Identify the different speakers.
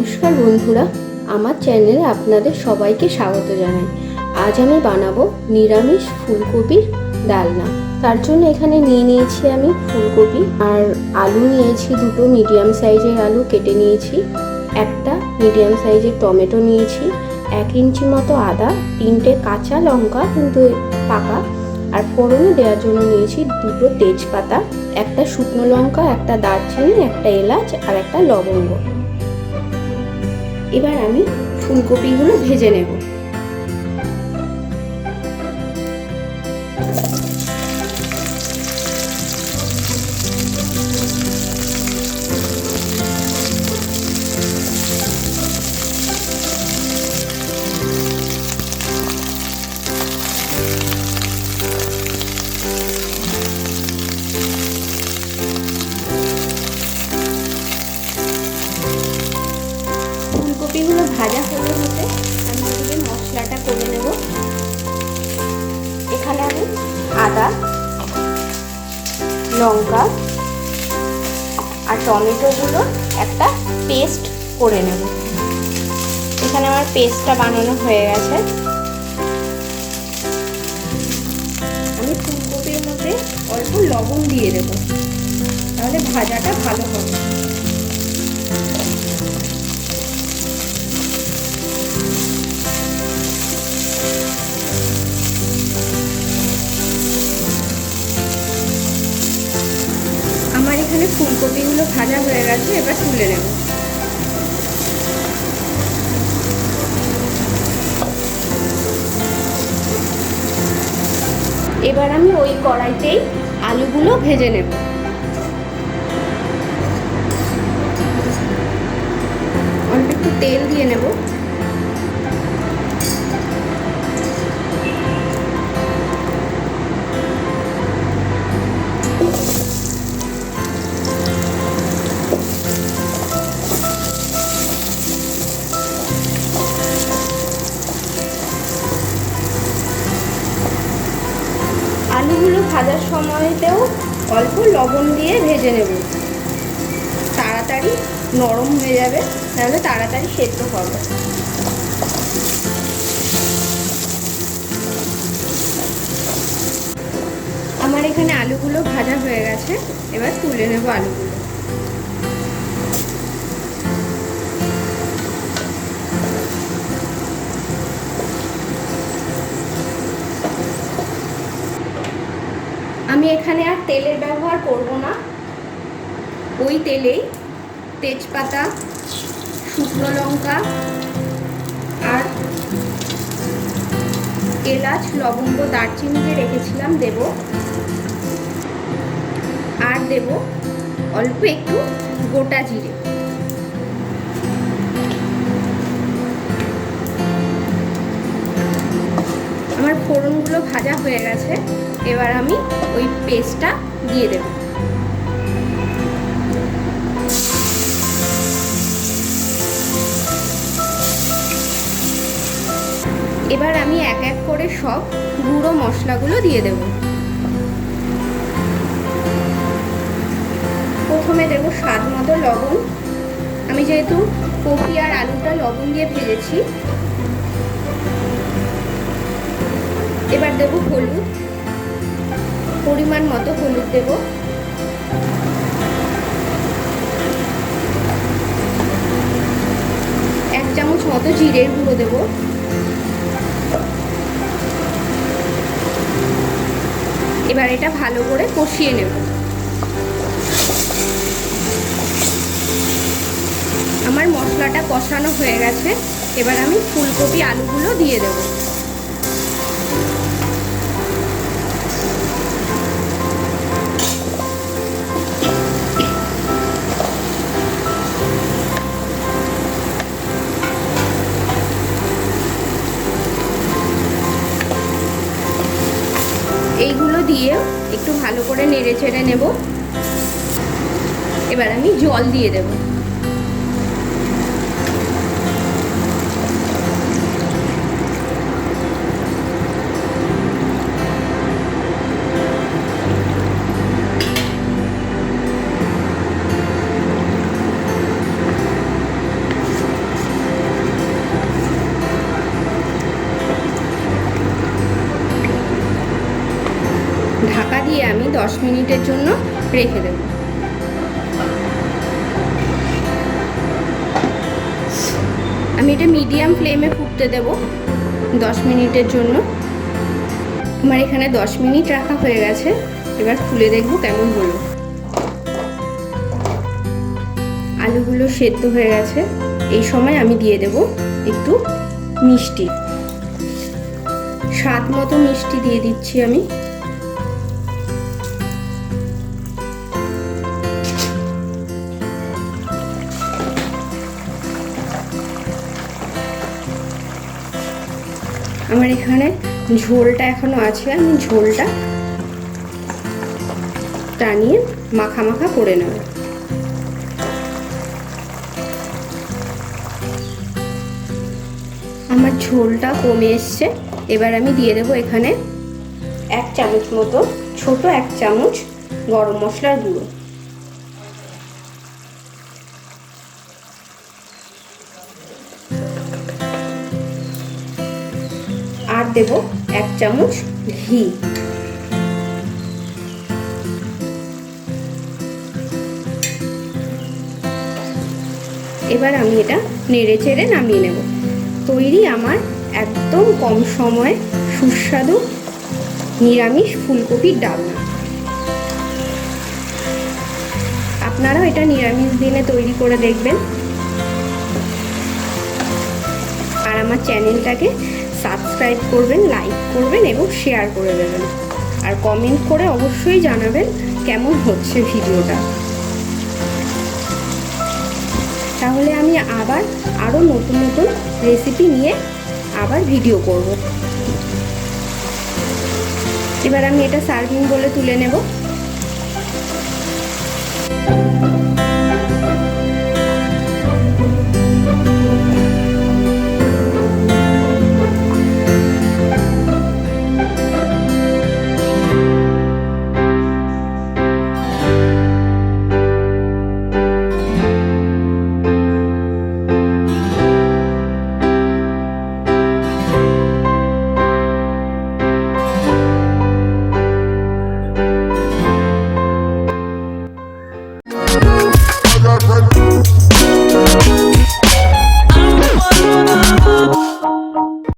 Speaker 1: নমস্কার বন্ধুরা, আমার চ্যানেলে আপনাদের সবাইকে স্বাগত জানাই। আজ আমি বানাবো নিরামিষ ফুলকপির ডালনা। তার জন্য এখানে নিয়ে নিয়েছি আমি ফুলকপি আর আলু নিয়েছি, দুটো মিডিয়াম সাইজের আলু কেটে নিয়েছি, একটা মিডিয়াম সাইজের টমেটো নিয়েছি, 1 ইঞ্চি মতো আদা, 3টে কাঁচা লঙ্কা কিন্তু পাকা, আর ফোড়নে দেওয়ার জন্য নিয়েছি 2টো তেজপাতা, একটা শুকনো লঙ্কা, একটা দারচিনি, একটা এলাচ আর একটা লবঙ্গ। এবার আমি ফুলকপিগুলো ভেজে নেব। ফুলকপিগুলো ভাজা হতে হতে আমি এদিকে মশলাটা করে নেব। এখানে আমি আদা, লঙ্কা আর টমেটোগুলো একটা পেস্ট করে নেব। এখানে আমার পেস্টটা বানানো হয়ে গেছে। আমি ফুলকপির মধ্যে অল্প লবণ দিয়ে দেবো, তাহলে ভাজাটা ভালো হবে। আমার এখানে ফুলকপিগুলো ভাজা হয়ে গেছে, এবার তুলে নেব। এবার আমি ওই কড়াইতেই আলুগুলো ভেজে নেব। অল্প একটু তেল দিয়ে নেব। আলুগুলো ভাজার সময়তেও অল্প লবণ দিয়ে ভেজে নেব, তাড়াতাড়ি নরম হয়ে যাবে, তাহলে তাড়াতাড়ি সেদ্ধ হবে। আমার এখানে আলুগুলো ভাজা হয়ে গেছে, এবার তুলে নেব আলুগুলো। আমি এখানে আর তেলের ব্যবহার করব না, ওই তেলেই তেজপাতা, শুকনো লঙ্কা আর এলাচ, লবঙ্গ, দারচিনি যে রেখেছিলাম দেব, আর দেব অল্প একটু গোটা জিরে। আমার ফোড়নগুলো ভাজা হয়ে গেছে, এবার আমি ওই পেস্টটা দিয়ে দেব। এবার আমি এক এক করে সব গুঁড়ো মশলাগুলো দিয়ে দেব। প্রথমে দেব স্বাদ মতো লবণ। আমি যেহেতু কপি আর আলুটা লবণ দিয়ে ভেজেছি। এবার দেব হলুদ, পরিমাণ মতো হলুদ দেব। এক চামচ মতো জিরের গুঁড়ো দেব। এবার এটা ভালো করে কষিয়ে নেব। আমার মশলাটা কষানো হয়ে গেছে, এবার আমি ফুলকপি আলুগুলো দিয়ে দেব। এইগুলো দিয়ে একটু ভালো করে নেড়ে চেড়ে নেব। এবার আমি জল দিয়ে দেব। 10 মিনিটের জন্য রেখে দেব। আমি এটা মিডিয়াম ফ্লেমে ফুটতে দেব 10 মিনিটের জন্য। আমার এখানে 10 মিনিট রাখা হয়ে গেছে। এবার খুলে দেখব কেমন হলো। আলুগুলো সেদ্ধ হয়ে গেছে। এই সময় আমি দিয়ে দেব একটু মিষ্টি, স্বাদ মতো মিষ্টি দিয়ে দিচ্ছি আমি। আমার এখানে ঝোলটা এখনো আছে, আমি ঝোলটা টানিয়ে মাখা মাখা করে নেব। আমার ঝোলটা কমে এসছে। এবার আমি দিয়ে দেবো এখানে 1 চামচ মতো, ছোট 1 চামচ গরম মশলার গুঁড়ো, আর দেব 1 চামচ ঘি। এবার আমি এটা নেড়ে চেড়ে নামিয়ে নেব। তৈরি আমার একদম কম সময়ে সুস্বাদু নিরামিষ ফুলকপির ডালনা। আপনারাও এটা নিরামিষ দিনে তৈরি করে দেখবেন। আর আমার চ্যানেলটাকে সাবস্ক্রাইব করবেন, লাইক করবেন এবং শেয়ার করে দেবেন। আর কমেন্ট করে অবশ্যই জানাবেন কেমন হচ্ছে ভিডিওটা। তাহলে আমি আবার আরও নতুন নতুন রেসিপি নিয়ে আবার ভিডিও করব। এবার আমি এটা সার্ভিং বলে তুলে নেব।